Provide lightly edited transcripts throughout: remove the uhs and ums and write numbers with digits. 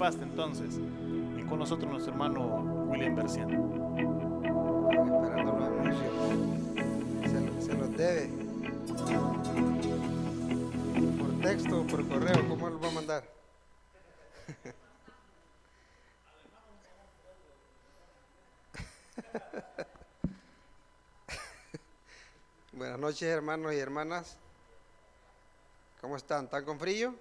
paste entonces. Y con nosotros nuestro hermano William Berciano. Esperando los anuncios. Se los debe. Por texto o por correo, ¿cómo los va a mandar? Buenas noches, hermanos y hermanas. ¿Cómo están? ¿Están con frío?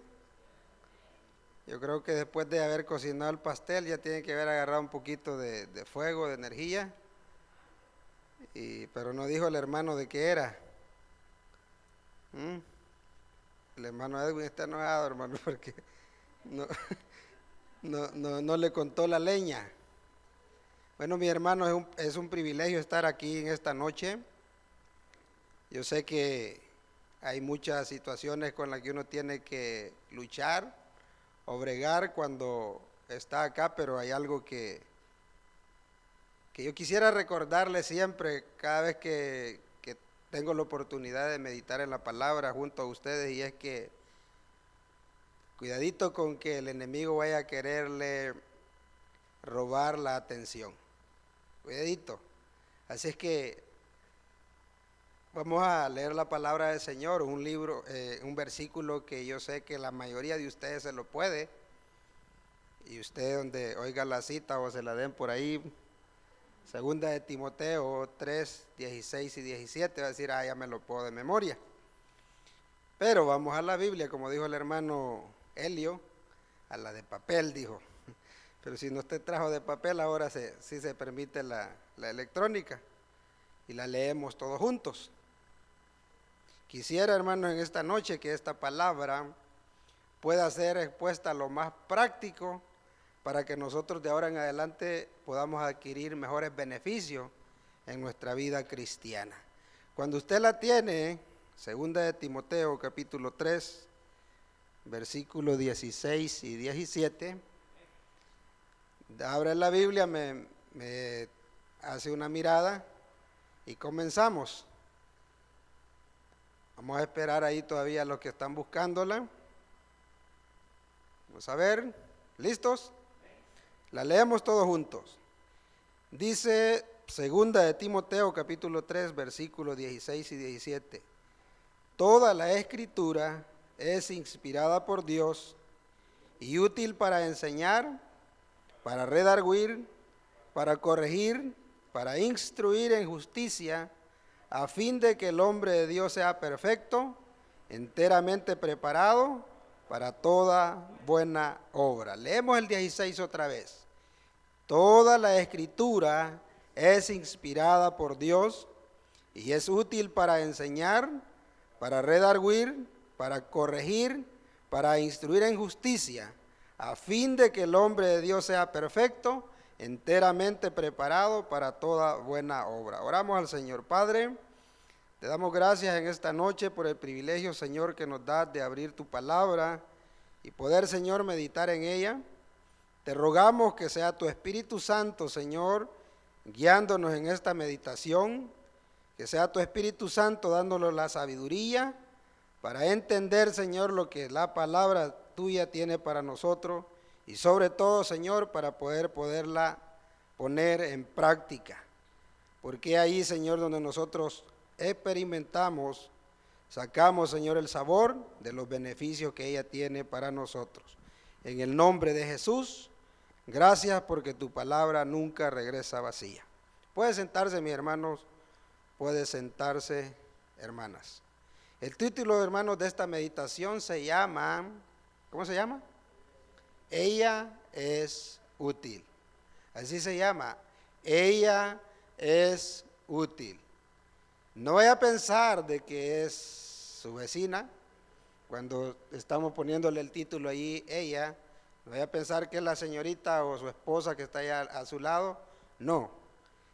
Yo creo que después de haber cocinado el pastel ya tienen que haber agarrado un poquito de fuego, de energía. Pero no dijo el hermano de qué era. ¿Mm? El hermano Edwin está enojado, hermano, porque no, no le contó la leña. Bueno, mi hermano, es un privilegio estar aquí en esta noche. Yo sé que hay muchas situaciones con las que uno tiene que luchar o bregar cuando está acá, pero hay algo que yo quisiera recordarle siempre, cada vez que tengo la oportunidad de meditar en la palabra junto a ustedes, y es que cuidadito con que el enemigo vaya a quererle robar la atención. Cuidadito. Así es que vamos a leer la palabra del Señor, un libro, un versículo que yo sé que la mayoría de ustedes se lo puede, y usted donde oiga la cita o se la den por ahí, segunda de Timoteo 3, 16 y 17, va a decir, ya me lo puedo de memoria. Pero vamos a la Biblia, como dijo el hermano Helio, a la de papel, dijo. Pero si no usted trajo de papel, ahora sí se permite la electrónica, y la leemos todos juntos. Quisiera, hermanos, en esta noche que esta palabra pueda ser expuesta lo más práctico para que nosotros de ahora en adelante podamos adquirir mejores beneficios en nuestra vida cristiana. Cuando usted la tiene, segunda de Timoteo capítulo 3, versículos 16 y 17, abre la Biblia, me hace una mirada y comenzamos. Vamos a esperar ahí todavía a los que están buscándola. Vamos a ver, ¿listos? La leemos todos juntos. Dice segunda de Timoteo capítulo 3 versículos 16 y 17. Toda la escritura es inspirada por Dios y útil para enseñar, para redarguir, para corregir, para instruir en justicia, a fin de que el hombre de Dios sea perfecto, enteramente preparado para toda buena obra. Leemos el 16 otra vez. Toda la escritura es inspirada por Dios y es útil para enseñar, para redarguir, para corregir, para instruir en justicia, a fin de que el hombre de Dios sea perfecto, enteramente preparado para toda buena obra. Oramos al Señor. Padre, te damos gracias en esta noche por el privilegio, Señor, que nos das de abrir tu palabra y poder, Señor, meditar en ella. Te rogamos que sea tu Espíritu Santo, Señor, guiándonos en esta meditación, que sea tu Espíritu Santo dándonos la sabiduría para entender, Señor, lo que la palabra tuya tiene para nosotros y sobre todo, Señor, para poderla poner en práctica. Porque ahí, Señor, donde nosotros experimentamos, sacamos, Señor, el sabor de los beneficios que ella tiene para nosotros. En el nombre de Jesús, gracias porque tu palabra nunca regresa vacía. Puede sentarse, mis hermanos, puede sentarse, hermanas. El título, hermanos, de esta meditación se llama, ¿cómo se llama? Ella es útil. Así se llama, ella es útil. No vaya a pensar de que es su vecina, cuando estamos poniéndole el título ahí, ella, no vaya a pensar que es la señorita o su esposa que está allá a su lado, no.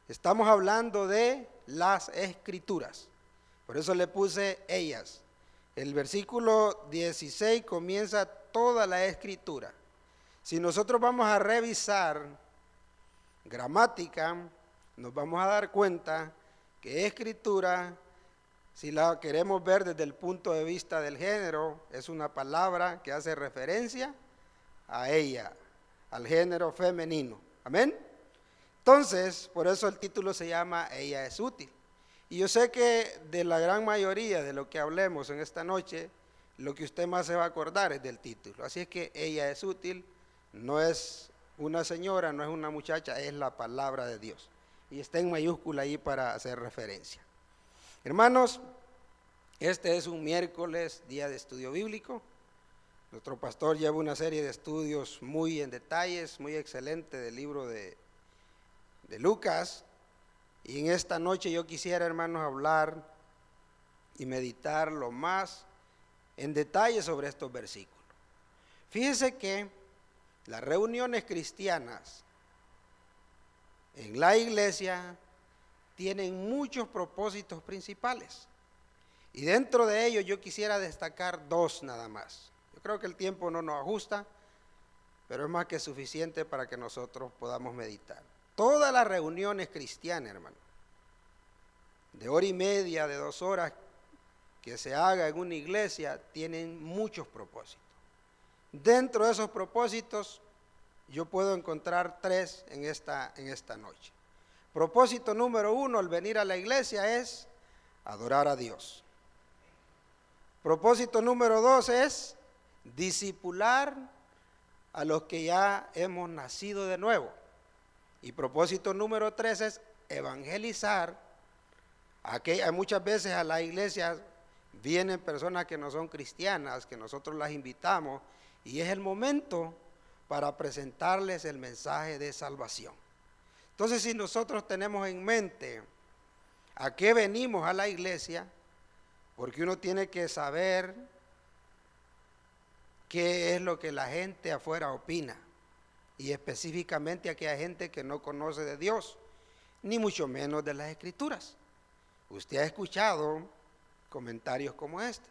Estamos hablando de las escrituras, por eso le puse ellas. El versículo 16 comienza toda la escritura. Si nosotros vamos a revisar gramática, nos vamos a dar cuenta que escritura, si la queremos ver desde el punto de vista del género, es una palabra que hace referencia a ella, al género femenino. Amén. Entonces, por eso el título se llama Ella es útil. Y yo sé que de la gran mayoría de lo que hablemos en esta noche, lo que usted más se va a acordar es del título. Así es que ella es útil, no es una señora, no es una muchacha, es la palabra de Dios. Y está en mayúscula ahí para hacer referencia. Hermanos, este es un miércoles, día de estudio bíblico. Nuestro pastor lleva una serie de estudios muy en detalles, muy excelente del libro de Lucas. Y en esta noche yo quisiera, hermanos, hablar y meditar lo más en detalle sobre estos versículos. Fíjense que las reuniones cristianas en la iglesia tienen muchos propósitos principales. Y dentro de ellos yo quisiera destacar dos nada más. Yo creo que el tiempo no nos ajusta, pero es más que suficiente para que nosotros podamos meditar. Todas las reuniones cristianas, hermano, de hora y media, de 2 horas, que se haga en una iglesia, tienen muchos propósitos. Dentro de esos propósitos, yo puedo encontrar 3 en esta noche. Propósito número 1 al venir a la iglesia es adorar a Dios. Propósito número 2 es discipular a los que ya hemos nacido de nuevo. Y propósito número 3 es evangelizar. Muchas veces a la iglesia vienen personas que no son cristianas, que nosotros las invitamos, y es el momento para presentarles el mensaje de salvación. Entonces, si nosotros tenemos en mente a qué venimos a la iglesia, porque uno tiene que saber qué es lo que la gente afuera opina, y específicamente aquella gente que no conoce de Dios, ni mucho menos de las Escrituras. Usted ha escuchado comentarios como este.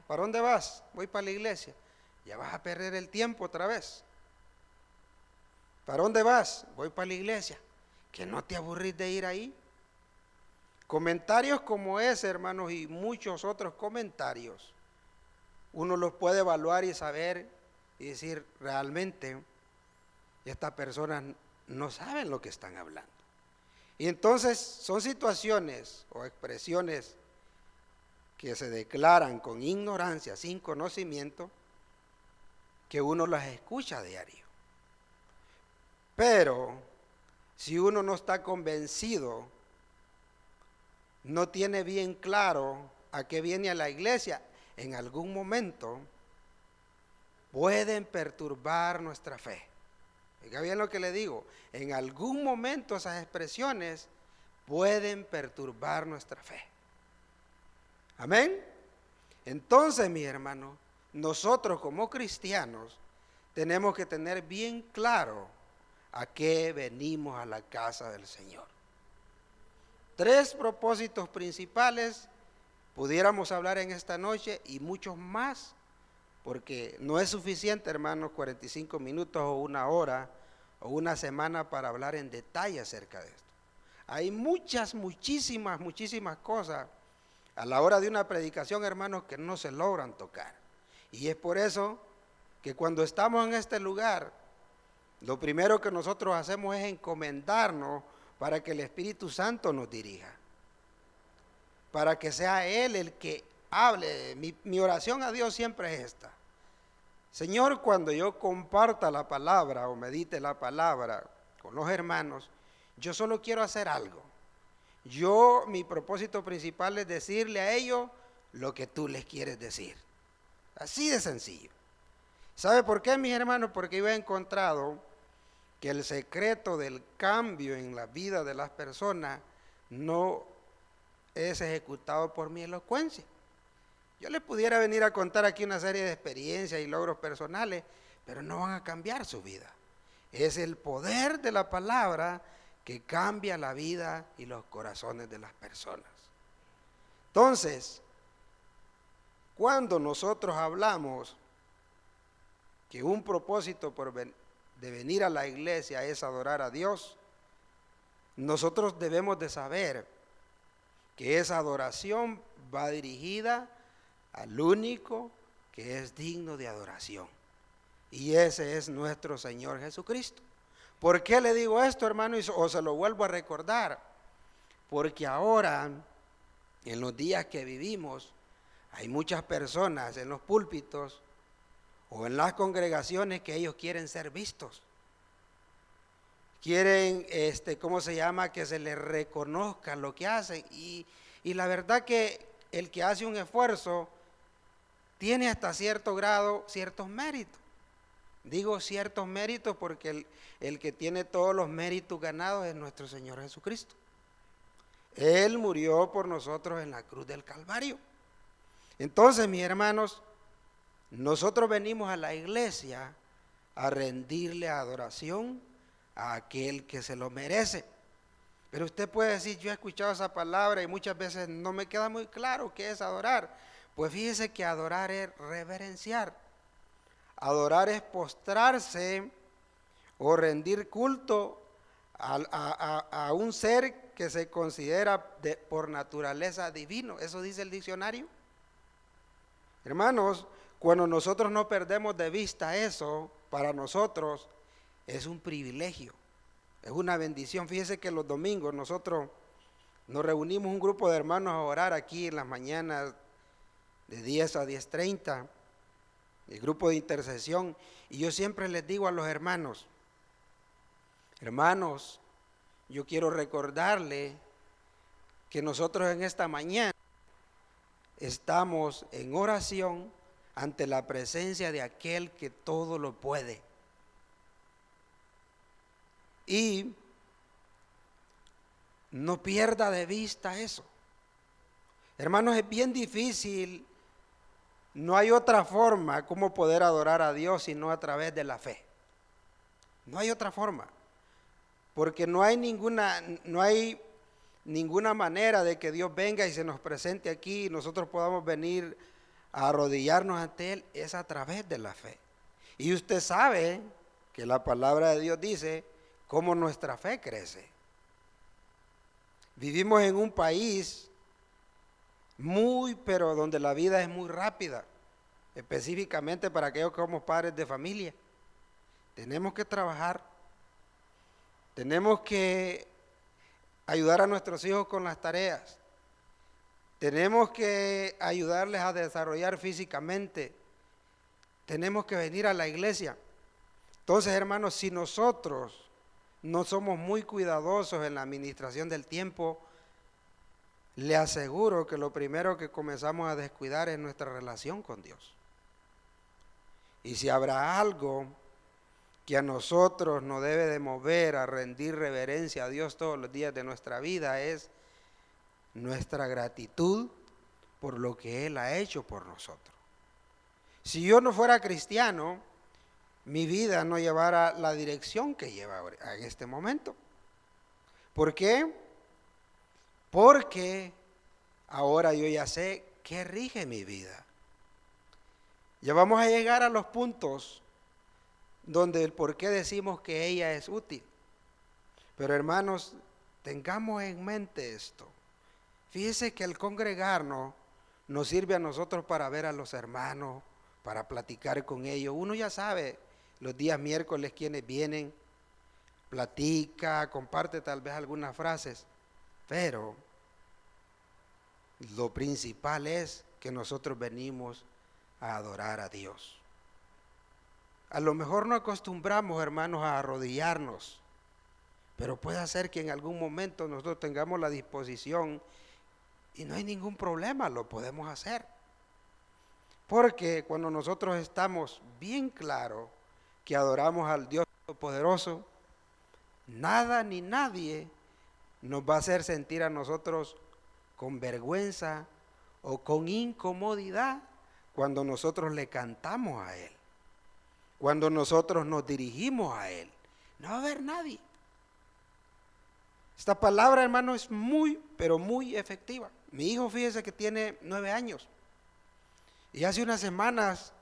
¿Para dónde vas? Voy para la iglesia. Ya vas a perder el tiempo otra vez. ¿Para dónde vas? Voy para la iglesia. ¿Que no te aburrís de ir ahí? Comentarios como ese, hermanos, y muchos otros comentarios, uno los puede evaluar y saber y decir, realmente estas personas no saben lo que están hablando. Y entonces son situaciones o expresiones que se declaran con ignorancia, sin conocimiento, que uno las escucha a diario. Pero si uno no está convencido, no tiene bien claro a qué viene a la iglesia, en algún momento pueden perturbar nuestra fe. Oiga bien lo que le digo, en algún momento esas expresiones pueden perturbar nuestra fe. Amén. Entonces, mis hermanos, nosotros como cristianos tenemos que tener bien claro a qué venimos a la casa del Señor. 3 propósitos principales pudiéramos hablar en esta noche y muchos más, porque no es suficiente, hermanos, 45 minutos o 1 hora o una semana para hablar en detalle acerca de esto. Hay muchísimas cosas a la hora de una predicación, hermanos, que no se logran tocar. Y es por eso que cuando estamos en este lugar, lo primero que nosotros hacemos es encomendarnos para que el Espíritu Santo nos dirija, para que sea Él el que hable. Mi oración a Dios siempre es esta: Señor, cuando yo comparta la palabra o medite la palabra con los hermanos, yo solo quiero hacer algo. Mi propósito principal es decirle a ellos lo que tú les quieres decir. Así de sencillo. ¿Sabe por qué, mis hermanos? Porque yo he encontrado que el secreto del cambio en la vida de las personas no es ejecutado por mi elocuencia. Yo les pudiera venir a contar aquí una serie de experiencias y logros personales, pero no van a cambiar su vida. Es el poder de la palabra que cambia la vida y los corazones de las personas. Entonces, cuando nosotros hablamos que un propósito de venir a la iglesia es adorar a Dios, nosotros debemos de saber que esa adoración va dirigida al único que es digno de adoración, Y ese es nuestro Señor Jesucristo. ¿Por qué le digo esto, hermano? O se lo vuelvo a recordar. Porque ahora, en los días que vivimos, hay muchas personas en los púlpitos o en las congregaciones que ellos quieren ser vistos. Quieren, ¿cómo se llama? Que se les reconozca lo que hacen. Y la verdad que el que hace un esfuerzo tiene hasta cierto grado ciertos méritos. Digo ciertos méritos porque el que tiene todos los méritos ganados es nuestro Señor Jesucristo. Él murió por nosotros en la cruz del Calvario. Entonces, mis hermanos, nosotros venimos a la iglesia a rendirle adoración a aquel que se lo merece. Pero usted puede decir, yo he escuchado esa palabra y muchas veces no me queda muy claro qué es adorar. Pues fíjese que adorar es reverenciar. Adorar es postrarse o rendir culto a un ser que se considera por naturaleza divino. Eso dice el diccionario. Hermanos, cuando nosotros no perdemos de vista eso, para nosotros es un privilegio, es una bendición. Fíjese que los domingos nosotros nos reunimos un grupo de hermanos a orar aquí en las mañanas de 10 a 10:30. El grupo de intercesión, y yo siempre les digo a los hermanos, yo quiero recordarle que nosotros en esta mañana estamos en oración ante la presencia de aquel que todo lo puede. Y no pierda de vista eso. Hermanos, es bien difícil. No hay otra forma como poder adorar a Dios sino a través de la fe. No hay otra forma. Porque no hay ninguna manera de que Dios venga y se nos presente aquí y nosotros podamos venir a arrodillarnos ante Él. Es a través de la fe. Y usted sabe que la palabra de Dios dice cómo nuestra fe crece. Vivimos en un país pero donde la vida es muy rápida, específicamente para aquellos que somos padres de familia. Tenemos que trabajar, tenemos que ayudar a nuestros hijos con las tareas, tenemos que ayudarles a desarrollar físicamente, tenemos que venir a la iglesia. Entonces, hermanos, si nosotros no somos muy cuidadosos en la administración del tiempo, le aseguro que lo primero que comenzamos a descuidar es nuestra relación con Dios. Y si habrá algo que a nosotros nos debe de mover a rendir reverencia a Dios todos los días de nuestra vida, es nuestra gratitud por lo que Él ha hecho por nosotros. Si yo no fuera cristiano, mi vida no llevara la dirección que lleva en este momento. ¿Por qué? Porque ahora yo ya sé qué rige mi vida. Ya vamos a llegar a los puntos donde el por qué decimos que ella es útil. Pero hermanos, tengamos en mente esto. Fíjese que el congregarnos nos sirve a nosotros para ver a los hermanos, para platicar con ellos. Uno ya sabe los días miércoles quienes vienen, platica, comparte tal vez algunas frases, pero lo principal es que nosotros venimos a adorar a Dios. A lo mejor no acostumbramos, hermanos, a arrodillarnos, pero puede ser que en algún momento nosotros tengamos la disposición y no hay ningún problema, lo podemos hacer. Porque cuando nosotros estamos bien claros que adoramos al Dios Todopoderoso, nada ni nadie nos va a hacer sentir a nosotros con vergüenza o con incomodidad cuando nosotros le cantamos a Él, cuando nosotros nos dirigimos a Él. No va a haber nadie. Esta palabra, hermano, es muy, pero muy efectiva. Mi hijo, fíjese que tiene 9 años. Y hace unas semanas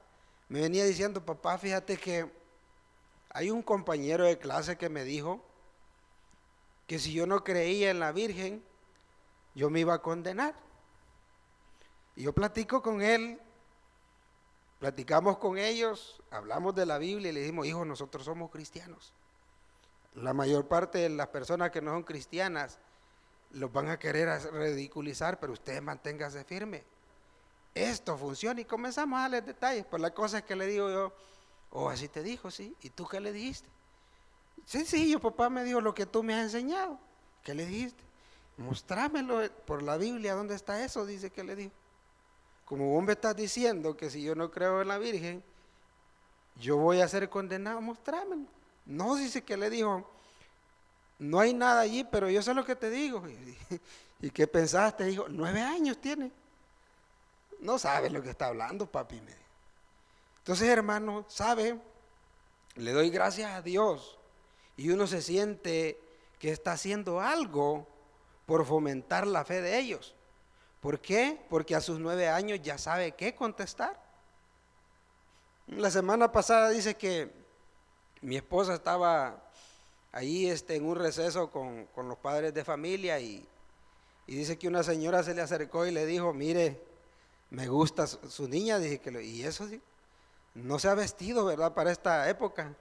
me venía diciendo, papá, fíjate que hay un compañero de clase que me dijo que si yo no creía en la Virgen, yo me iba a condenar. Y yo platico con él, platicamos con ellos, hablamos de la Biblia y le dijimos, hijos, nosotros somos cristianos. La mayor parte de las personas que no son cristianas los van a querer ridiculizar, pero ustedes manténganse firmes. Esto funciona, y comenzamos a darles detalles. Pues la cosa es que le digo yo, oh, así te dijo, sí. ¿Y tú qué le dijiste? Sencillo, papá me dijo lo que tú me has enseñado. ¿Qué le dijiste? Mostrámelo por la Biblia, ¿dónde está eso? Dice que le dijo. Como vos me estás diciendo que si yo no creo en la Virgen, yo voy a ser condenado, mostrámelo. No, dice que le dijo, no hay nada allí, pero yo sé lo que te digo. ¿Y qué pensaste? Dijo, 9 años tiene. No sabe lo que está hablando, papi. Entonces, hermano, ¿sabe? Le doy gracias a Dios. Y uno se siente que está haciendo algo por fomentar la fe de ellos. ¿Por qué? Porque a sus 9 años ya sabe qué contestar. La semana pasada dice que mi esposa estaba ahí en un receso con los padres de familia y dice que una señora se le acercó y le dijo, mire, me gusta su niña. Dije y eso sí, no se ha vestido, ¿verdad? Para esta época.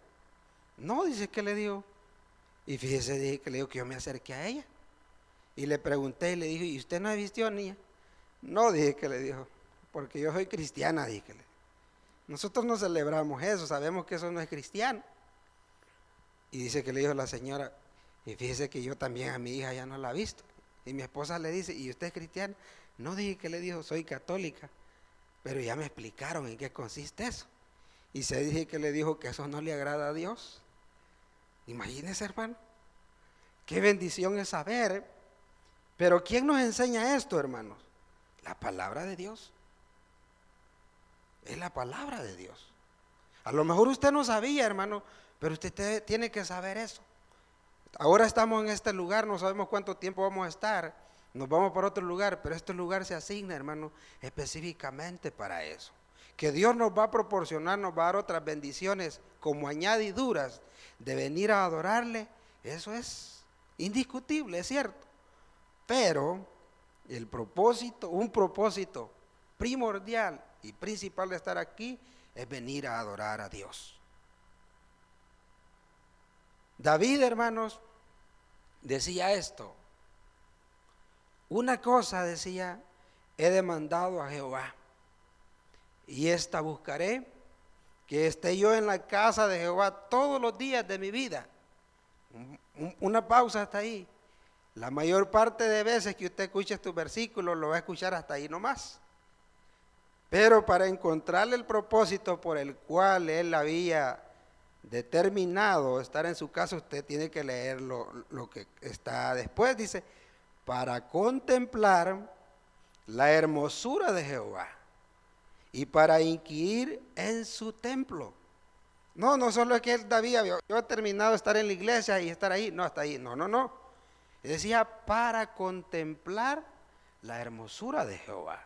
No, dice que le dijo. Y fíjese, dije que le digo que yo me acerqué a ella y le pregunté y le dije, ¿y usted no ha vistido, niña? No, dije que le dijo, porque yo soy cristiana, dije que le. Nosotros no celebramos eso, sabemos que eso no es cristiano. Y dice que le dijo la señora, y fíjese que yo también a mi hija ya no la he visto. Y mi esposa le dice, ¿y usted es cristiana? No, dije que le dijo, soy católica, pero ya me explicaron en qué consiste eso. Y se dije que le dijo que eso no le agrada a Dios. Imagínese, hermano, qué bendición es saber. Pero ¿quién nos enseña esto, hermanos? La palabra de Dios. Es la palabra de Dios. A lo mejor usted no sabía, hermano, pero usted tiene que saber eso. Ahora estamos en este lugar, no sabemos cuánto tiempo vamos a estar, nos vamos para otro lugar, pero este lugar se asigna, hermano, específicamente para eso. Que Dios nos va a proporcionar, nos va a dar otras bendiciones como añadiduras de venir a adorarle, eso es indiscutible, es cierto. Pero el propósito, un propósito primordial y principal de estar aquí es venir a adorar a Dios. David, hermanos, decía esto. Una cosa decía, he demandado a Jehová, y esta buscaré, que esté yo en la casa de Jehová todos los días de mi vida. Una pausa hasta ahí. La mayor parte de veces que usted escuche estos versículos lo va a escuchar hasta ahí nomás. Pero para encontrarle el propósito por el cual él había determinado estar en su casa, usted tiene que leer lo que está después. Dice, para contemplar la hermosura de Jehová y para inquirir en su templo. No solo es que David había terminado de estar en la iglesia y estar ahí, no, hasta ahí, no. Decía, para contemplar la hermosura de Jehová.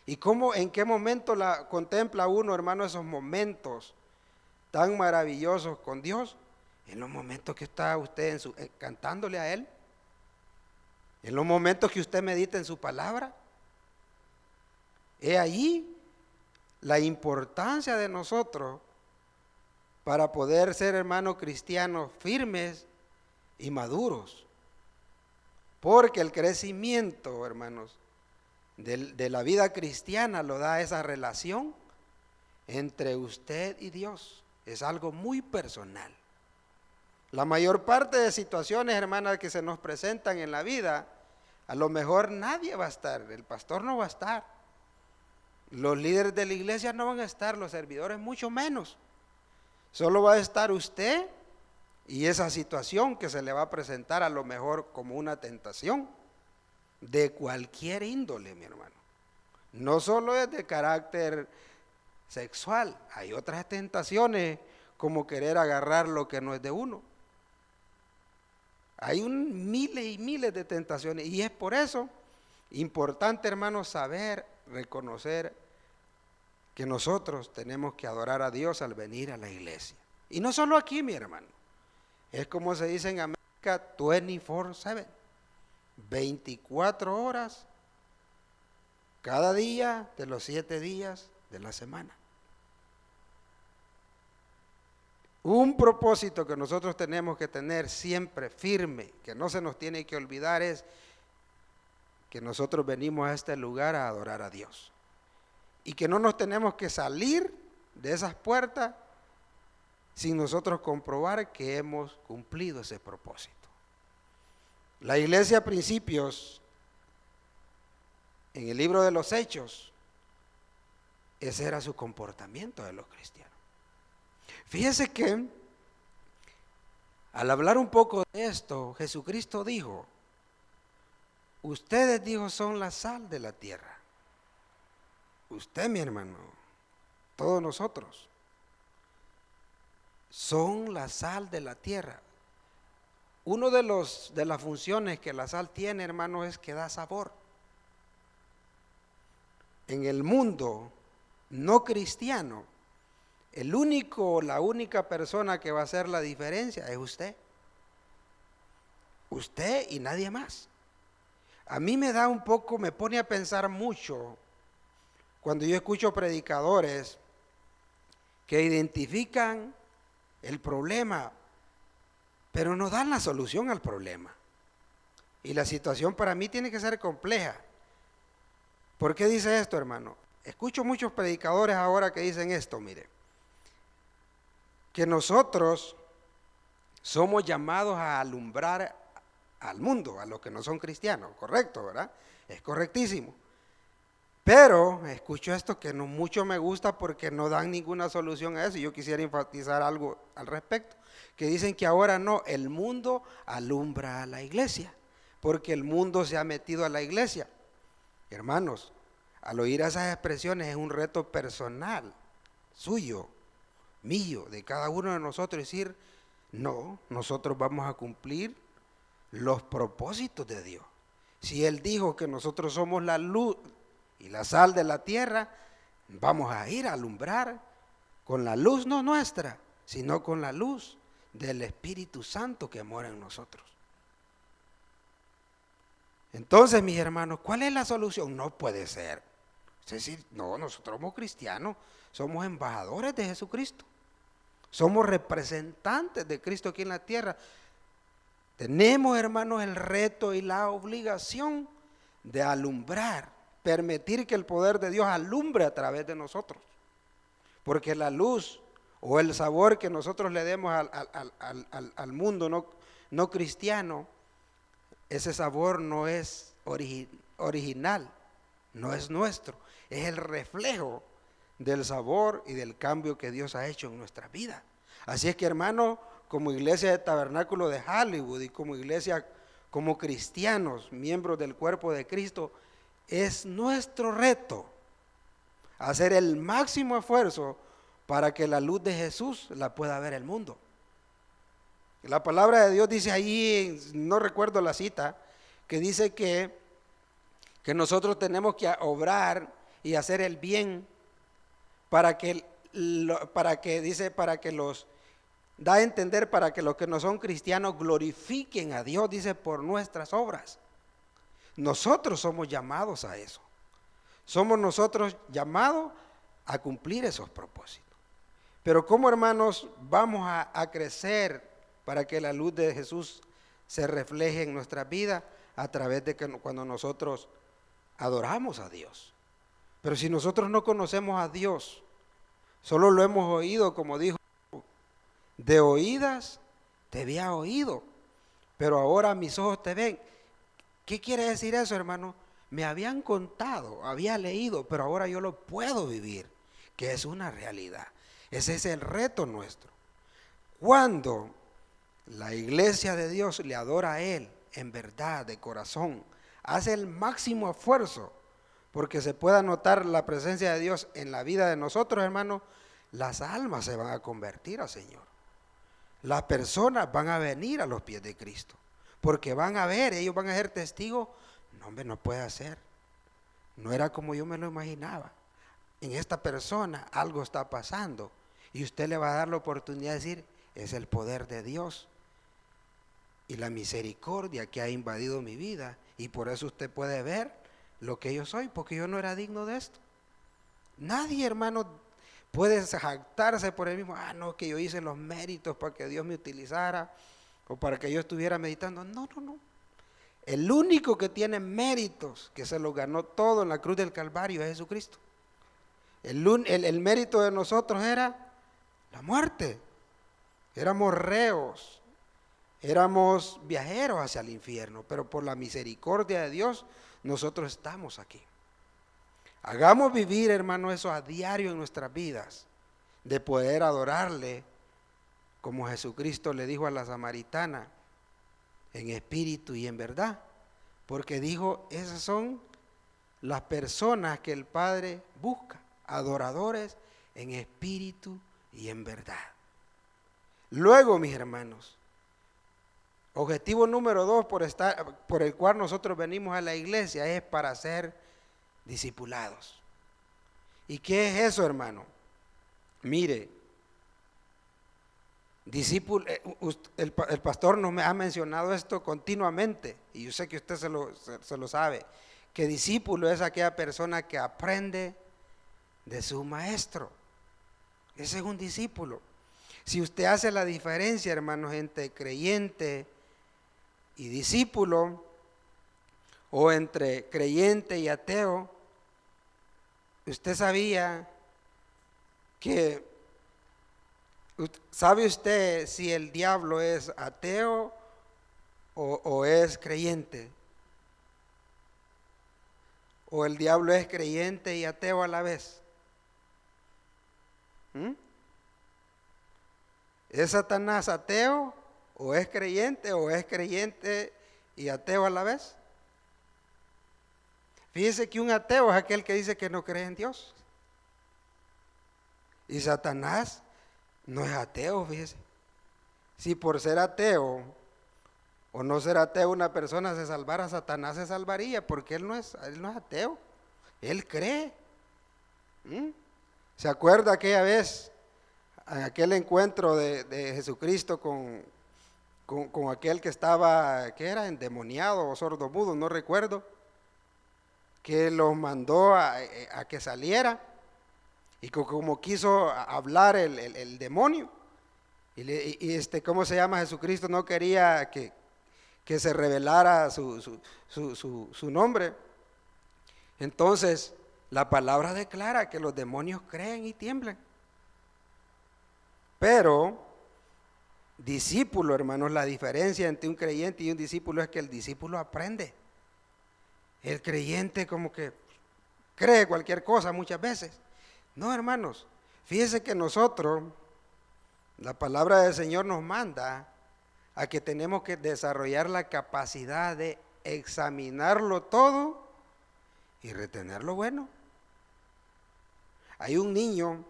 ¿Y cómo, en qué momento la contempla uno, hermano, esos momentos tan maravillosos con Dios? En los momentos que está usted cantándole a Él, en los momentos que usted medita en su palabra. He allí la importancia de nosotros para poder ser, hermanos, cristianos firmes y maduros. Porque el crecimiento, hermanos, de la vida cristiana lo da esa relación entre usted y Dios. Es algo muy personal. La mayor parte de situaciones, hermanas, que se nos presentan en la vida, a lo mejor nadie va a estar, el pastor no va a estar, los líderes de la iglesia no van a estar, los servidores mucho menos. Solo va a estar usted y esa situación que se le va a presentar a lo mejor como una tentación de cualquier índole, mi hermano. No solo es de carácter sexual, hay otras tentaciones como querer agarrar lo que no es de uno. Hay miles y miles de tentaciones y es por eso importante, hermano, saber, reconocer que nosotros tenemos que adorar a Dios al venir a la iglesia. Y no solo aquí, mi hermano. Es como se dice en América, 24/7. 24 horas cada día de los 7 días de la semana. Un propósito que nosotros tenemos que tener siempre firme, que no se nos tiene que olvidar, es que nosotros venimos a este lugar a adorar a Dios. Y que no nos tenemos que salir de esas puertas sin nosotros comprobar que hemos cumplido ese propósito. La iglesia a principios, en el libro de los Hechos, ese era su comportamiento de los cristianos. Fíjese que al hablar un poco de esto, Jesucristo dijo, ustedes, dijo, son la sal de la tierra. Usted, mi hermano, todos nosotros, son la sal de la tierra. Uno de las funciones que la sal tiene, hermano, es que da sabor. En el mundo no cristiano, la única persona que va a hacer la diferencia es usted. Usted y nadie más. A mí me pone a pensar mucho cuando yo escucho predicadores que identifican el problema, pero no dan la solución al problema. Y la situación para mí tiene que ser compleja. ¿Por qué dice esto, hermano? Escucho muchos predicadores ahora que dicen esto, mire, que nosotros somos llamados a alumbrar al mundo, a los que no son cristianos, correcto, ¿verdad? Es correctísimo. Pero escucho esto que no mucho me gusta porque no dan ninguna solución a eso. Yo quisiera enfatizar algo al respecto, que dicen que ahora no, el mundo alumbra a la iglesia, porque el mundo se ha metido a la iglesia. Hermanos, al oír esas expresiones es un reto personal, suyo, mío, de cada uno de nosotros, decir, no, nosotros vamos a cumplir los propósitos de Dios. Si Él dijo que nosotros somos la luz y la sal de la tierra, vamos a ir a alumbrar con la luz no nuestra, sino con la luz del Espíritu Santo que mora en nosotros. Entonces, mis hermanos, ¿cuál es la solución? No puede ser. Es decir, no, nosotros somos cristianos, somos embajadores de Jesucristo, somos representantes de Cristo aquí en la tierra. Tenemos, hermanos, el reto y la obligación de alumbrar, permitir que el poder de Dios alumbre a través de nosotros. Porque la luz o el sabor que nosotros le demos al mundo no cristiano, ese sabor no es original, no es nuestro, es el reflejo del sabor y del cambio que Dios ha hecho en nuestra vida. Así es que, hermano, como iglesia de Tabernáculo de Hollywood y como iglesia, como cristianos, miembros del cuerpo de Cristo, es nuestro reto hacer el máximo esfuerzo para que la luz de Jesús la pueda ver el mundo. La palabra de Dios dice ahí, no recuerdo la cita, que dice que nosotros tenemos que obrar y hacer el bien para que da a entender para que los que no son cristianos glorifiquen a Dios, dice, por nuestras obras. Nosotros somos llamados a eso. Somos nosotros llamados a cumplir esos propósitos. Pero ¿cómo, hermanos, vamos a crecer para que la luz de Jesús se refleje en nuestra vida? A través de que cuando nosotros adoramos a Dios. Pero si nosotros no conocemos a Dios, solo lo hemos oído, como dijo, de oídas te había oído, pero ahora mis ojos te ven. ¿Qué quiere decir eso, hermano? Me habían contado, había leído, pero ahora yo lo puedo vivir, que es una realidad. Ese es el reto nuestro. Cuando la iglesia de Dios le adora a Él en verdad, de corazón, hace el máximo esfuerzo porque se pueda notar la presencia de Dios en la vida de nosotros, hermano, las almas se van a convertir al Señor. Las personas van a venir a los pies de Cristo, porque van a ver, ellos van a ser testigos. No, hombre, no puede ser. No era como yo me lo imaginaba. En esta persona algo está pasando y usted le va a dar la oportunidad de decir, es el poder de Dios y la misericordia que ha invadido mi vida, y por eso usted puede ver lo que yo soy, porque yo no era digno de esto. Nadie, hermano, puede jactarse por él mismo, no, que yo hice los méritos para que Dios me utilizara o para que yo estuviera meditando. No, no, no. El único que tiene méritos, que se lo ganó todo en la cruz del Calvario, es Jesucristo. El mérito de nosotros era la muerte. Éramos reos, éramos viajeros hacia el infierno, pero por la misericordia de Dios nosotros estamos aquí. Hagamos vivir, hermano, eso a diario en nuestras vidas, de poder adorarle como Jesucristo le dijo a la samaritana, en espíritu y en verdad, porque dijo, esas son las personas que el Padre busca, adoradores en espíritu y en verdad. Luego, mis hermanos, objetivo número 2 por el cual nosotros venimos a la iglesia es para ser discipulados. ¿Y qué es eso, hermano? Mire, el pastor nos ha mencionado esto continuamente, y yo sé que usted se lo sabe, que discípulo es aquella persona que aprende de su maestro. Ese es un discípulo. Si usted hace la diferencia, hermanos, entre creyente y discípulo, o entre creyente y ateo, usted sabía que, ¿sabe usted si el diablo es ateo o es creyente? ¿O el diablo es creyente y ateo a la vez? ¿Es Satanás ateo o es creyente y ateo a la vez? Fíjese que un ateo es aquel que dice que no cree en Dios. Y Satanás no es ateo, fíjese. Si por ser ateo o no ser ateo una persona se salvara, Satanás se salvaría, porque él no es ateo, él cree. ¿Se acuerda aquella vez, en aquel encuentro de Jesucristo con aquel que estaba, que era endemoniado o sordomudo, no recuerdo, que los mandó a que saliera, y como quiso hablar el demonio, y ¿cómo se llama? Jesucristo no quería que se revelara su nombre. Entonces la palabra declara que los demonios creen y tiemblan. Pero discípulo, hermanos, la diferencia entre un creyente y un discípulo es que el discípulo aprende. El creyente como que cree cualquier cosa muchas veces. No, hermanos, fíjense que nosotros, la palabra del Señor nos manda a que tenemos que desarrollar la capacidad de examinarlo todo y retener lo bueno. Hay un niño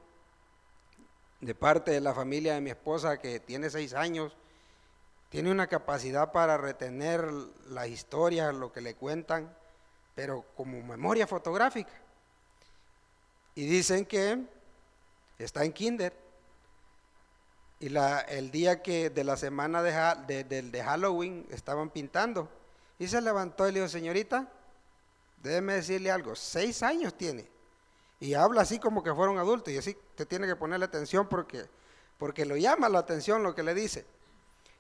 de parte de la familia de mi esposa que tiene 6 años, tiene una capacidad para retener las historias, lo que le cuentan, pero como memoria fotográfica. Y dicen que está en kinder, y el día de la semana de Halloween estaban pintando, y se levantó y le dijo, señorita, déjeme decirle algo, 6 años tiene, y habla así como que fuera un adulto, y así te tiene que ponerle atención porque lo llama la atención lo que le dice.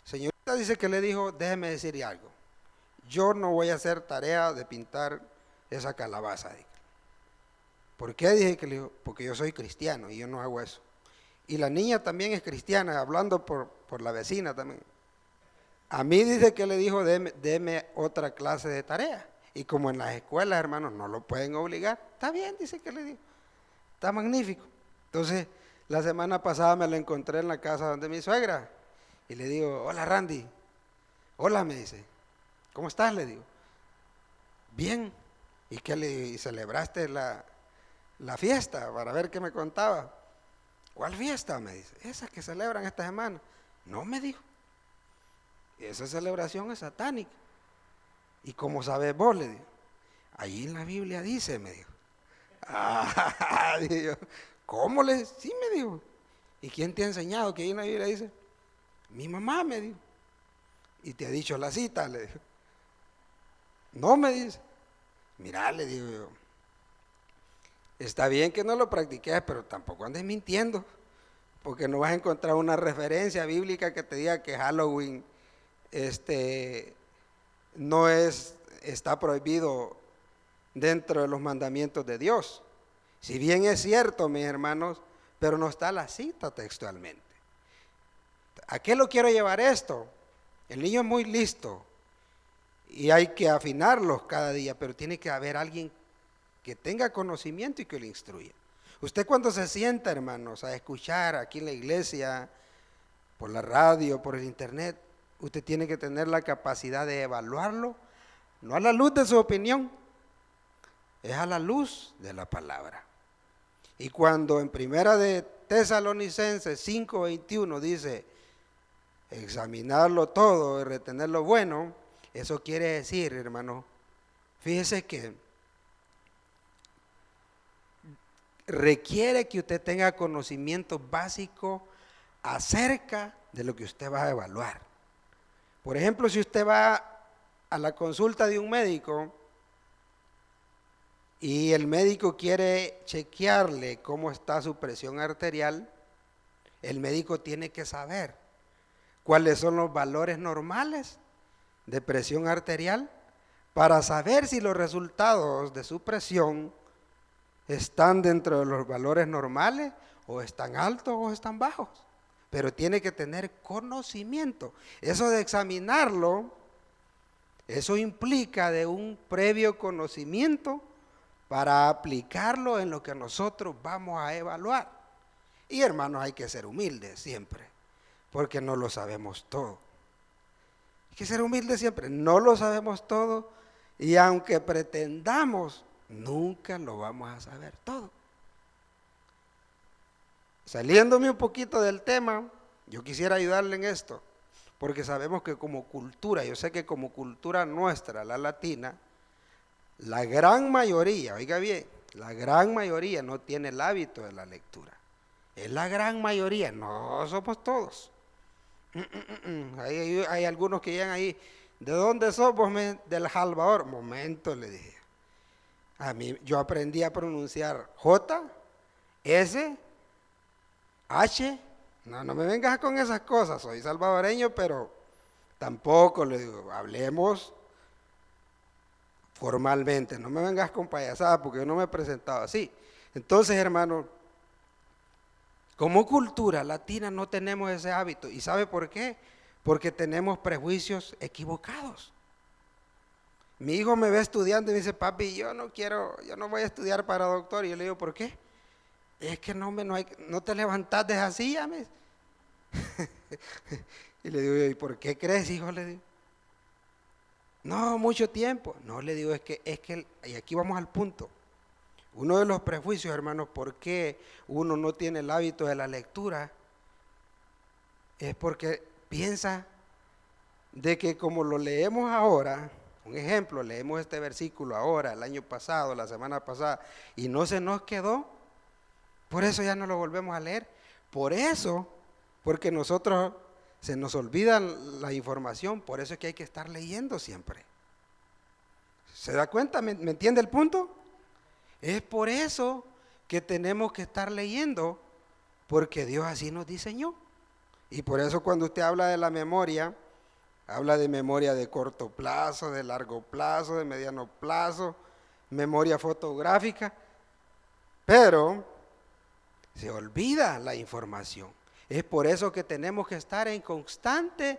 Señorita, dice que le dijo, déjeme decirle algo, yo no voy a hacer tarea de pintar esa calabaza. ¿Por qué? Dije que le dijo, porque yo soy cristiano y yo no hago eso. Y la niña también es cristiana, hablando por la vecina también. A mí dice que le dijo, deme otra clase de tarea. Y como en las escuelas, hermanos, no lo pueden obligar, está bien, dice que le dijo, está magnífico. Entonces, la semana pasada me la encontré en la casa donde mi suegra, y le digo, hola Randy. Hola, me dice, ¿cómo estás? Le digo, bien. ¿Y qué y celebraste la fiesta? Para ver qué me contaba. ¿Cuál fiesta? Me dice, esa que celebran esta semana. No, me dijo, esa celebración es satánica. ¿Y cómo sabes vos? Le digo, ahí en la Biblia dice, me dijo. Digo, ¿cómo le? Sí, me dijo. ¿Y quién te ha enseñado que ahí en la Biblia dice? Mi mamá, me dijo. ¿Y te ha dicho la cita? Le digo. No, me dice. Mirá, le digo yo, Está bien que no lo practiques, pero tampoco andes mintiendo, porque no vas a encontrar una referencia bíblica que te diga que Halloween no está prohibido dentro de los mandamientos de Dios. Si bien es cierto, mis hermanos, pero no está la cita textualmente. ¿A qué lo quiero llevar esto? El niño es muy listo y hay que afinarlos cada día, pero tiene que haber alguien que tenga conocimiento y que lo instruya. Usted cuando se sienta, hermanos, a escuchar aquí en la iglesia, por la radio, por el internet, usted tiene que tener la capacidad de evaluarlo, no a la luz de su opinión, es a la luz de la palabra. Y cuando en Primera de Tesalonicenses 5:21 dice, examinarlo todo y retener lo bueno, eso quiere decir, hermano, fíjese que requiere que usted tenga conocimiento básico acerca de lo que usted va a evaluar. Por ejemplo, si usted va a la consulta de un médico y el médico quiere chequearle cómo está su presión arterial, el médico tiene que saber cuáles son los valores normales de presión arterial para saber si los resultados de su presión están dentro de los valores normales o están altos o están bajos. Pero tiene que tener conocimiento. Eso de examinarlo, eso implica de un previo conocimiento para aplicarlo en lo que nosotros vamos a evaluar. Y hermanos, hay que ser humildes siempre, porque no lo sabemos todo. Hay que ser humildes siempre, no lo sabemos todo, y aunque pretendamos, nunca lo vamos a saber todo. Saliéndome un poquito del tema, yo quisiera ayudarle en esto, porque sabemos que como cultura, yo sé que como cultura nuestra, la latina, la gran mayoría, oiga bien, la gran mayoría no tiene el hábito de la lectura. Es la gran mayoría, no somos todos. Hay algunos que llegan ahí, ¿de dónde somos? Del Salvador. Momento, le dije. A mí, yo aprendí a pronunciar J, S, H. No me vengas con esas cosas, soy salvadoreño, pero tampoco, le digo, hablemos formalmente, no me vengas con payasadas porque yo no me he presentado así. Entonces, hermano, como cultura latina no tenemos ese hábito. ¿Y sabe por qué? Porque tenemos prejuicios equivocados. Mi hijo me ve estudiando y me dice, papi, yo no voy a estudiar para doctor. Y yo le digo, ¿por qué? Es que no te levantas de esa silla, me. Y le digo, ¿y por qué crees, hijo? Le digo, no, mucho tiempo. No, le digo, es que, y aquí vamos al punto. Uno de los prejuicios, hermanos, por qué uno no tiene el hábito de la lectura, es porque piensa de que como lo leemos ahora, un ejemplo, leemos este versículo ahora, el año pasado, la semana pasada, y no se nos quedó, por eso ya no lo volvemos a leer. Por eso, porque nosotros se nos olvida la información, por eso es que hay que estar leyendo siempre. ¿Se da cuenta? ¿Me entiende el punto? Es por eso que tenemos que estar leyendo, porque Dios así nos diseñó. Y por eso cuando usted habla de la memoria, habla de memoria de corto plazo, de largo plazo, de mediano plazo, memoria fotográfica, pero se olvida la información. Es por eso que tenemos que estar en constante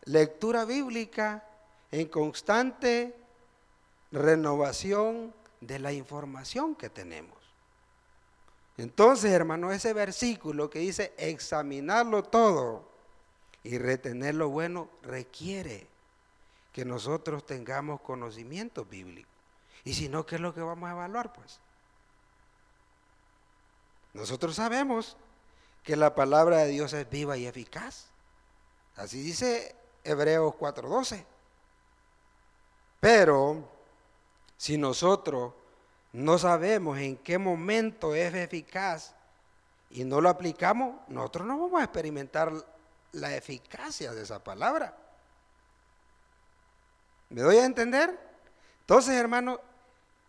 lectura bíblica, en constante renovación de la información que tenemos. Entonces, hermano, ese versículo que dice examinarlo todo y retener lo bueno requiere que nosotros tengamos conocimiento bíblico. Y si no, ¿qué es lo que vamos a evaluar? Pues nosotros sabemos que la palabra de Dios es viva y eficaz. Así dice Hebreos 4:12. Pero si nosotros no sabemos en qué momento es eficaz y no lo aplicamos, nosotros no vamos a experimentar la eficacia de esa palabra. ¿Me doy a entender? Entonces, hermano,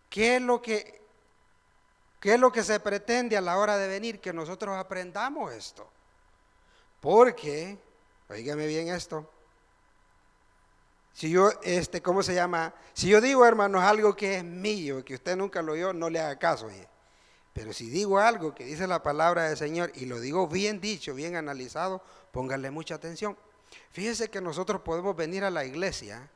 ¿qué es lo que ¿Qué es lo que se pretende a la hora de venir? Que nosotros aprendamos esto. Porque, oígame bien esto, si yo, ¿cómo se llama? Si yo digo, hermanos, algo que es mío, que usted nunca lo oyó, no le haga caso, oye. Pero si digo algo que dice la palabra del Señor y lo digo bien dicho, bien analizado, póngale mucha atención. Fíjese que nosotros podemos venir a la iglesia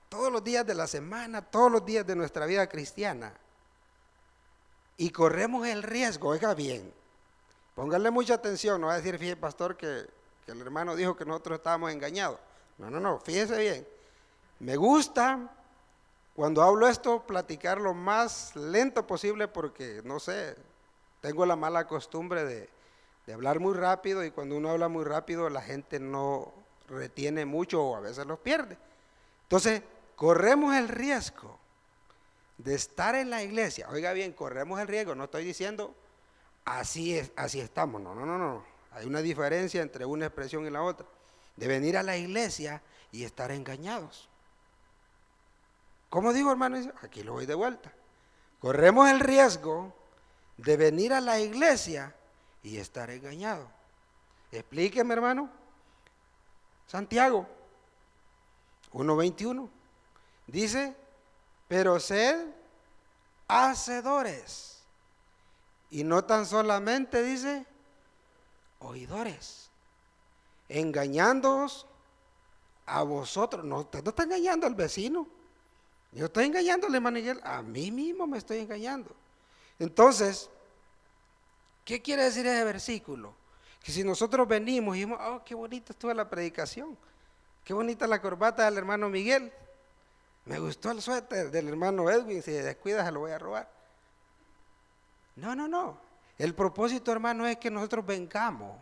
todos los días de la semana, todos los días de nuestra vida cristiana, y corremos el riesgo, oiga bien, póngale mucha atención, no va a decir, fíjese pastor que el hermano dijo que nosotros estábamos engañados. No, fíjese bien. Me gusta cuando hablo esto platicar lo más lento posible porque, no sé, tengo la mala costumbre de hablar muy rápido, y cuando uno habla muy rápido la gente no retiene mucho o a veces los pierde. Entonces, corremos el riesgo de estar en la iglesia. Oiga bien, corremos el riesgo, no estoy diciendo así es, así estamos, no. Hay una diferencia entre una expresión y la otra. De venir a la iglesia y estar engañados. ¿Cómo digo, hermano? Aquí lo voy de vuelta. Corremos el riesgo de venir a la iglesia y estar engañado. Explíqueme, hermano. Santiago 1:21 dice, pero sed hacedores, y no tan solamente dice oidores, engañándoos a vosotros. No, usted no está engañando al vecino. Yo estoy engañándole, hermano Miguel, a mí mismo me estoy engañando. Entonces, ¿qué quiere decir ese versículo? Que si nosotros venimos y decimos, oh, qué bonita estuvo la predicación, qué bonita la corbata del hermano Miguel, me gustó el suéter del hermano Edwin, si descuida se lo voy a robar. No. El propósito, hermano, es que nosotros vengamos,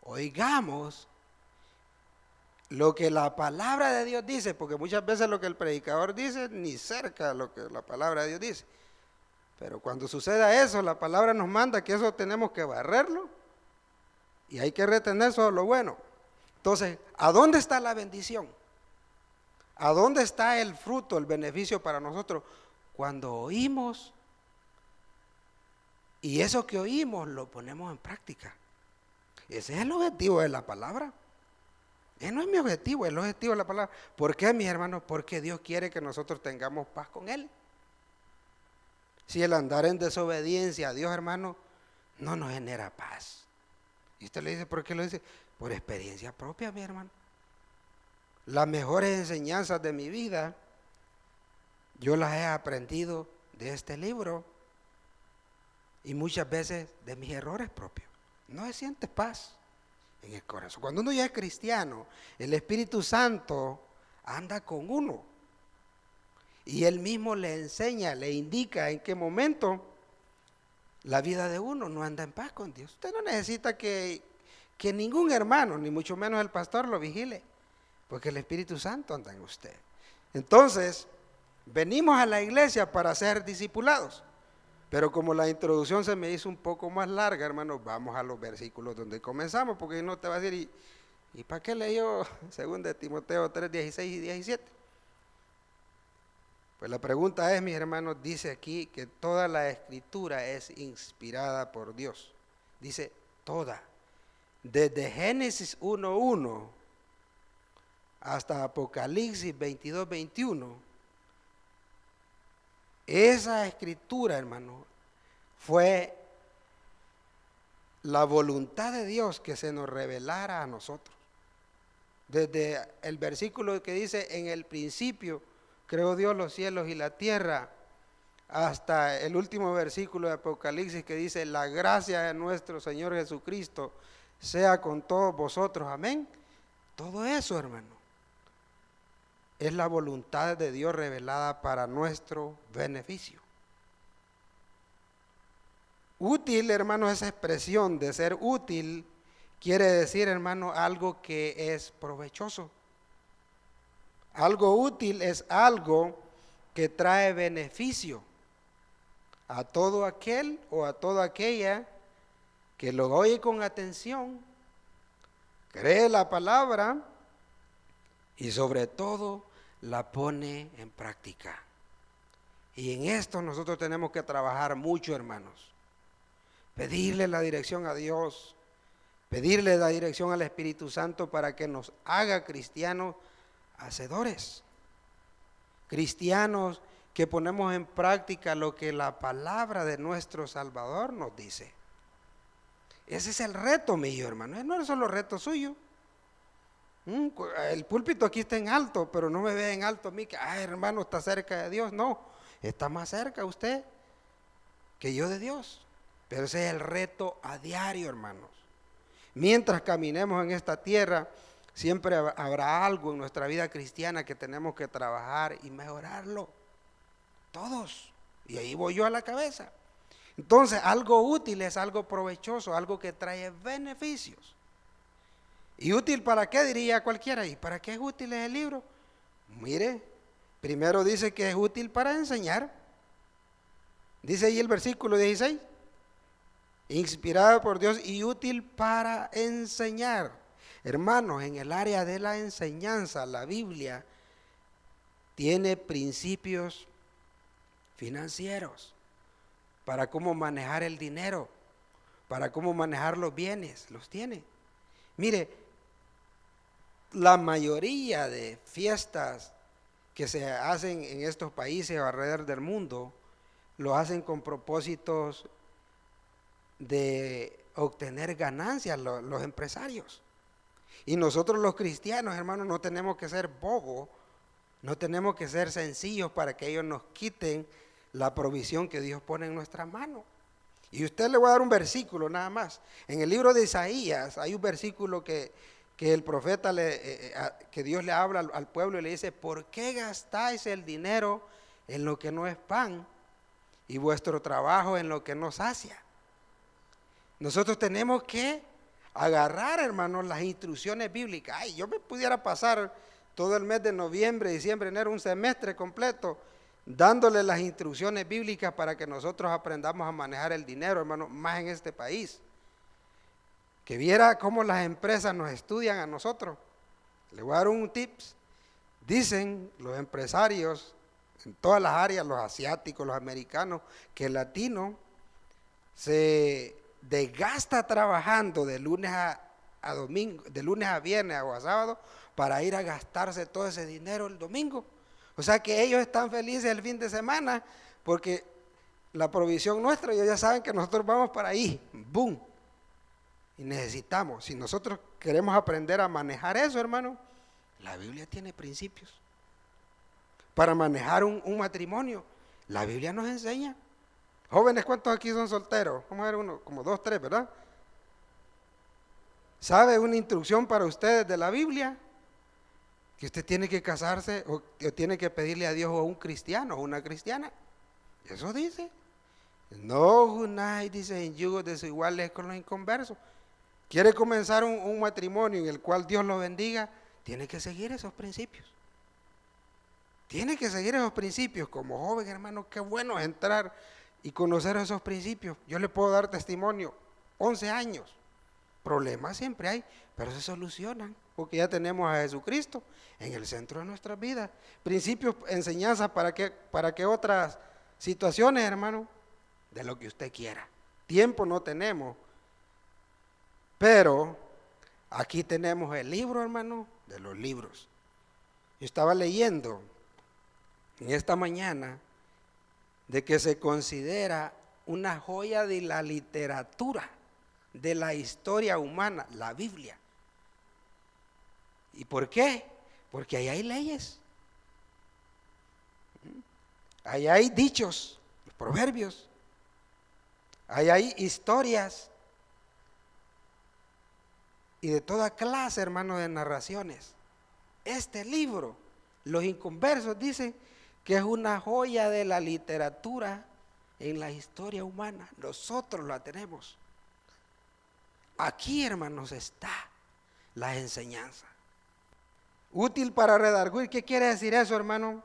oigamos lo que la palabra de Dios dice, porque muchas veces lo que el predicador dice, ni cerca de lo que la palabra de Dios dice. Pero cuando suceda eso, la palabra nos manda que eso tenemos que barrerlo y hay que retener solo lo bueno. Entonces, ¿a dónde está la bendición? ¿A dónde está el fruto, el beneficio para nosotros? Cuando oímos y eso que oímos lo ponemos en práctica. Ese es el objetivo de la palabra. Ese no es mi objetivo, el objetivo de la palabra. ¿Por qué, mis hermanos? Porque Dios quiere que nosotros tengamos paz con Él. Si el andar en desobediencia a Dios, hermano, no nos genera paz. Y usted le dice, ¿por qué lo dice? Por experiencia propia, mi hermano. Las mejores enseñanzas de mi vida, yo las he aprendido de este libro y muchas veces de mis errores propios. No se siente paz en el corazón. Cuando uno ya es cristiano, el Espíritu Santo anda con uno y Él mismo le enseña, le indica en qué momento la vida de uno no anda en paz con Dios. Usted no necesita que ningún hermano, ni mucho menos el pastor, lo vigile, porque el Espíritu Santo anda en usted. Entonces, venimos a la iglesia para ser discipulados. Pero como la introducción se me hizo un poco más larga, hermano, vamos a los versículos donde comenzamos, porque no te va a decir, ¿y para qué leyó 2 de Timoteo 3, 16 y 17? Pues la pregunta es, mis hermanos, dice aquí que toda la escritura es inspirada por Dios. Dice toda. Desde Génesis 1:1 hasta Apocalipsis 22:21. Esa escritura, hermano, fue la voluntad de Dios que se nos revelara a nosotros. Desde el versículo que dice, en el principio creó Dios los cielos y la tierra, hasta el último versículo de Apocalipsis que dice, la gracia de nuestro Señor Jesucristo sea con todos vosotros, amén. Todo eso, hermano, es la voluntad de Dios revelada para nuestro beneficio. Útil, hermano, esa expresión de ser útil quiere decir, hermano, algo que es provechoso. Algo útil es algo que trae beneficio a todo aquel o a toda aquella que lo oye con atención, cree la palabra y sobre todo la pone en práctica. Y en esto nosotros tenemos que trabajar mucho, hermanos. Pedirle la dirección a Dios, pedirle la dirección al Espíritu Santo para que nos haga cristianos hacedores. Cristianos que ponemos en práctica lo que la palabra de nuestro Salvador nos dice. Ese es el reto mío, hermano. No es solo reto suyo. El púlpito aquí está en alto, pero no me ve en alto a mí que, hermano, está cerca de Dios. No, está más cerca usted que yo de Dios. Pero ese es el reto a diario, hermanos. Mientras caminemos en esta tierra, siempre habrá algo en nuestra vida cristiana que tenemos que trabajar y mejorarlo. Todos. Y ahí voy yo a la cabeza. Entonces, algo útil es algo provechoso, algo que trae beneficios. ¿Y útil para qué? Diría cualquiera. ¿Y para qué es útil el libro? Mire, primero dice que es útil para enseñar. Dice ahí el versículo 16. Inspirado por Dios y útil para enseñar. Hermanos, en el área de la enseñanza, la Biblia tiene principios financieros para cómo manejar el dinero, para cómo manejar los bienes, los tiene. Mire, la mayoría de fiestas que se hacen en estos países alrededor del mundo, lo hacen con propósitos de obtener ganancias los empresarios. Y nosotros los cristianos, hermanos, no tenemos que ser bobos, no tenemos que ser sencillos para que ellos nos quiten la provisión que Dios pone en nuestra mano. Y usted le voy a dar un versículo nada más. En el libro de Isaías hay un versículo que el profeta, que Dios le habla al pueblo y le dice: ¿por qué gastáis el dinero en lo que no es pan y vuestro trabajo en lo que no sacia? Nosotros tenemos que agarrar, hermanos, las instrucciones bíblicas. Yo me pudiera pasar todo el mes de noviembre, diciembre, enero, un semestre completo dándole las instrucciones bíblicas para que nosotros aprendamos a manejar el dinero, hermano, más en este país. Que viera cómo las empresas nos estudian a nosotros. Le voy a dar un tips. Dicen los empresarios en todas las áreas, los asiáticos, los americanos, que el latino se desgasta trabajando de lunes a domingo, de lunes a viernes o a sábado, para ir a gastarse todo ese dinero el domingo. O sea que ellos están felices el fin de semana porque la provisión nuestra, ellos ya saben que nosotros vamos para ahí, boom. Y necesitamos, si nosotros queremos aprender a manejar eso, hermano, la Biblia tiene principios. Para manejar un matrimonio, la Biblia nos enseña. Jóvenes, ¿cuántos aquí son solteros? Vamos a ver uno, como 2, 3, ¿verdad? ¿Sabe una instrucción para ustedes de la Biblia? Que usted tiene que casarse o tiene que pedirle a Dios a un cristiano o una cristiana. Eso dice. No unáis, dice, en yugos desiguales con los inconversos. Quiere comenzar un matrimonio en el cual Dios lo bendiga, tiene que seguir esos principios. Tiene que seguir esos principios. Como joven, hermano, qué bueno entrar y conocer esos principios. Yo le puedo dar testimonio, 11 años. Problemas siempre hay, pero se solucionan, porque ya tenemos a Jesucristo en el centro de nuestras vidas. Principios, enseñanzas para que otras situaciones, hermano, de lo que usted quiera. Tiempo no tenemos, pero aquí tenemos el libro, hermano, de los libros. Yo estaba leyendo en esta mañana de que se considera una joya de la literatura, de la historia humana, la Biblia. ¿Y por qué? Porque ahí hay leyes, ahí hay dichos, proverbios, ahí hay historias y de toda clase, hermano, de narraciones. Este libro, los inconversos dicen que es una joya de la literatura en la historia humana. Nosotros la tenemos. Aquí, hermanos, está la enseñanza. Útil para redarguir. ¿Qué quiere decir eso, hermano?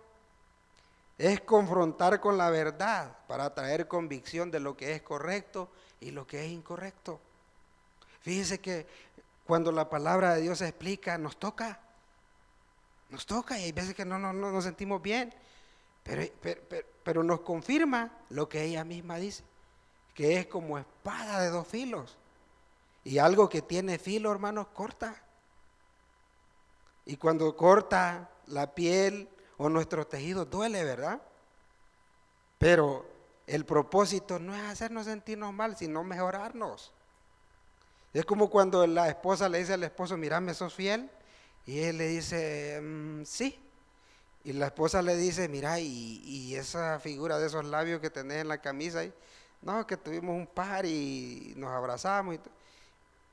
Es confrontar con la verdad para traer convicción de lo que es correcto y lo que es incorrecto. Fíjese que cuando la palabra de Dios se explica, nos toca y hay veces que no nos sentimos bien, Pero nos confirma lo que ella misma dice, que es como espada de dos filos. Y algo que tiene filo, hermanos, corta. Y cuando corta la piel o nuestros tejidos duele, ¿verdad? Pero el propósito no es hacernos sentirnos mal, sino mejorarnos. Es como cuando la esposa le dice al esposo, mira, ¿me sos fiel? Y él le dice, sí. Y la esposa le dice, mira, y esa figura de esos labios que tenés en la camisa, no, que tuvimos un par y nos abrazamos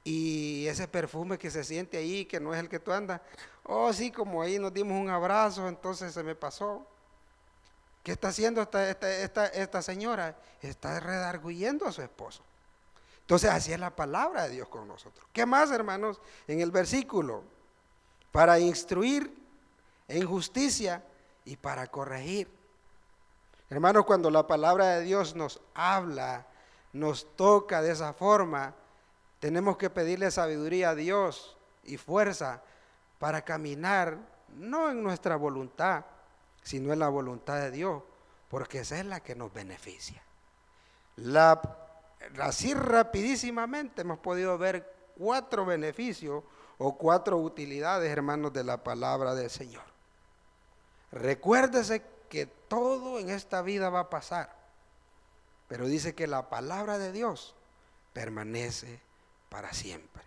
y ese perfume que se siente ahí, que no es el que tú andas, oh sí, como ahí nos dimos un abrazo, entonces se me pasó. ¿Qué está haciendo esta señora? Está redarguyendo a su esposo. Entonces así es la palabra de Dios con nosotros. ¿Qué más, hermanos? En el versículo, para instruir en justicia y para corregir. Hermanos, cuando la palabra de Dios nos habla, nos toca de esa forma, tenemos que pedirle sabiduría a Dios y fuerza para caminar, no en nuestra voluntad, sino en la voluntad de Dios, porque esa es la que nos beneficia. Así rapidísimamente hemos podido ver 4 beneficios o 4 utilidades, hermanos, de la palabra del Señor. Recuérdese que todo en esta vida va a pasar, pero dice que la palabra de Dios permanece para siempre.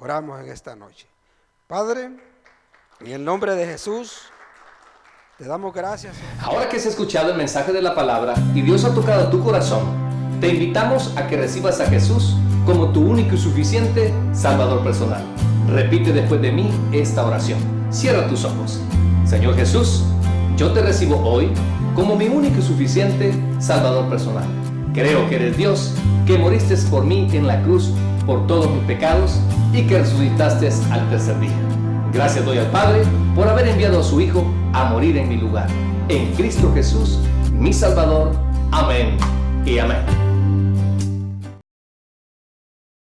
Oramos en esta noche. Padre, en el nombre de Jesús, te damos gracias. Ahora que has escuchado el mensaje de la palabra y Dios ha tocado tu corazón, te invitamos a que recibas a Jesús como tu único y suficiente Salvador personal. Repite después de mí esta oración. Cierra tus ojos. Señor Jesús, yo te recibo hoy como mi único y suficiente Salvador personal. Creo que eres Dios, que moriste por mí en la cruz por todos mis pecados y que resucitaste al tercer día. Gracias doy al Padre por haber enviado a su Hijo a morir en mi lugar. En Cristo Jesús, mi Salvador. Amén y amén.